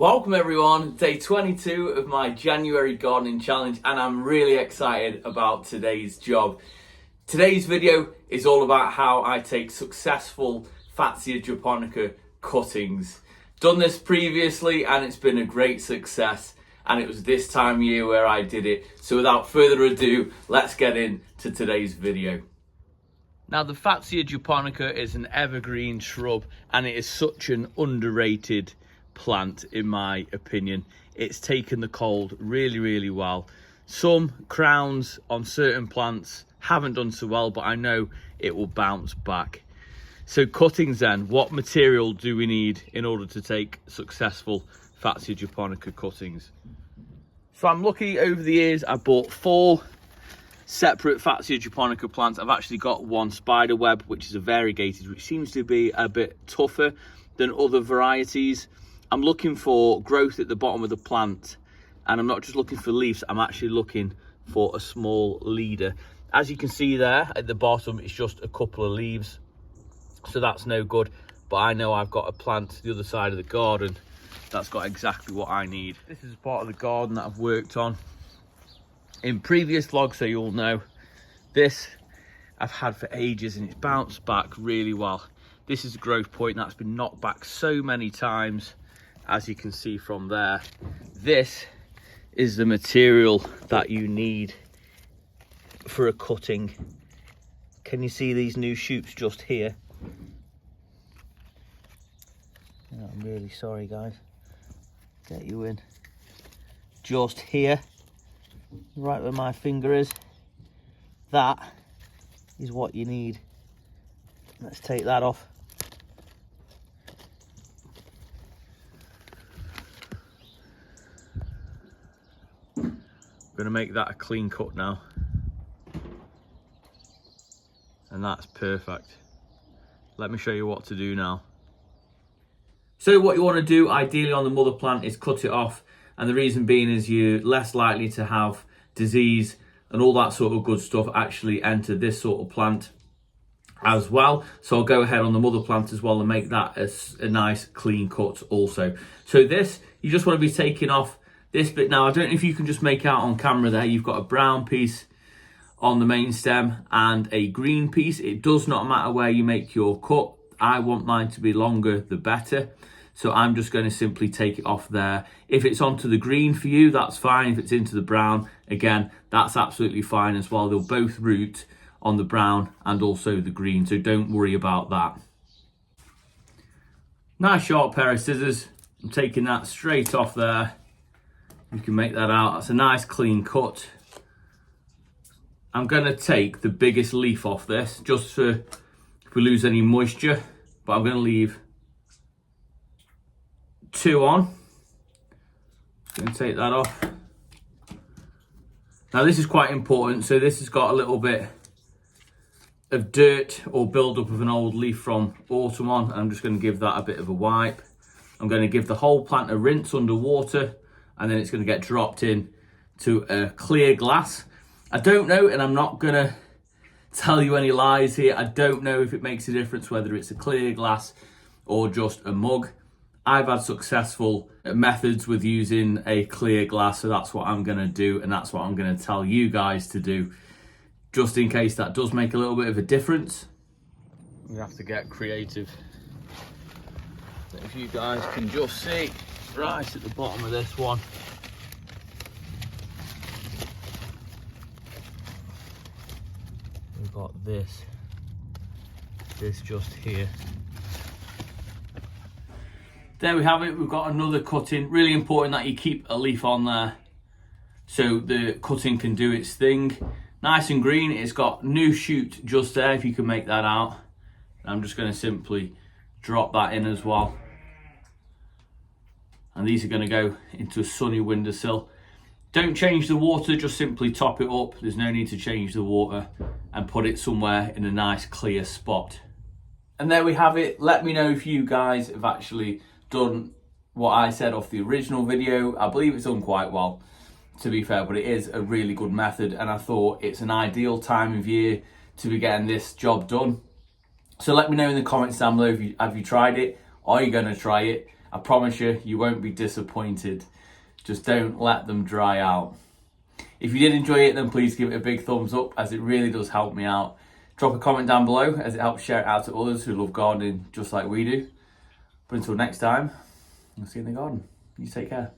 Welcome everyone, day 22 of my January gardening challenge, and I'm really excited about today's job. Today's video is all about how I take successful FATSIA Japonica cuttings. Done this previously and it's been a great success, and it was this time of year where I did it. So without further ado, let's get into today's video. Now the FATSIA Japonica is an evergreen shrub and it is such an underrated plant in my opinion. It's taken the cold really well. Some crowns on certain plants haven't done so well, but I know it will bounce back. So cuttings then, what material do we need in order to take successful FATSIA Japonica cuttings? So I'm lucky, over the years I bought 4 separate FATSIA Japonica plants. I've actually got one spider web, which is a variegated, which seems to be a bit tougher than other varieties. I'm looking for growth at the bottom of the plant, and I'm not just looking for leaves, I'm actually looking for a small leader. As you can see there at the bottom, it's just a couple of leaves, so that's no good. But I know I've got a plant to the other side of the garden that's got exactly what I need. This is part of the garden that I've worked on in previous vlogs, so you'll know. This I've had for ages and it's bounced back really well. This is a growth point that's been knocked back so many times, as you can see from there. This is the material that you need for a cutting. Can you see these new shoots just here? Oh, I'm really sorry guys. Get you in. Just here, right where my finger is. That is what you need. Let's take that off. I'm gonna make that a clean cut now, and that's perfect. Let me show you what to do now. So what you want to do ideally on the mother plant is cut it off, and the reason being is you're less likely to have disease and all that sort of good stuff actually enter this sort of plant as well. So I'll go ahead on the mother plant as well and make that a nice clean cut also. So this, you just want to be taking off this bit. Now I don't know if you can just make out on camera there, you've got a brown piece on the main stem and a green piece. It does not matter where you make your cut. I want mine to be longer the better, so I'm just going to simply take it off there. If it's onto the green for you, that's fine. If it's into the brown, again, that's absolutely fine as well. They'll both root on the brown and also the green, so don't worry about that. Nice sharp pair of scissors. I'm taking that straight off there. You can make that out. That's a nice clean cut. I'm going to take the biggest leaf off this, just for if we lose any moisture, but I'm going to leave 2 on. Going to take that off. Now this is quite important. So this has got a little bit of dirt or build-up of an old leaf from autumn on. I'm just going to give that a bit of a wipe. I'm going to give the whole plant a rinse under water, and then it's going to get dropped in to a clear glass. I don't know, and I'm not going to tell you any lies here. I don't know if it makes a difference whether it's a clear glass or just a mug. I've had successful methods with using a clear glass, so that's what I'm going to do, and that's what I'm going to tell you guys to do, just in case that does make a little bit of a difference. We have to get creative. So if you guys can just see right at the bottom of this one, we've got this just here. There we have it. We've got another cutting. Really important that you keep a leaf on there so the cutting can do its thing. Nice and green. It's got new shoot just there, if you can make that out. I'm just going to simply drop that in as well. And these are going to go into a sunny windowsill. Don't change the water, just simply top it up. There's no need to change the water, and put it somewhere in a nice clear spot. And there we have it. Let me know if you guys have actually done what I said off the original video. I believe it's done quite well, to be fair, but it is a really good method, and I thought it's an ideal time of year to be getting this job done. So let me know in the comments down below, have you tried it? Are you going to try it? I promise you, you won't be disappointed. Just don't let them dry out. If you did enjoy it, then please give it a big thumbs up, as it really does help me out. Drop a comment down below, as it helps share it out to others who love gardening just like we do. But until next time, I'll see you in the garden. You take care.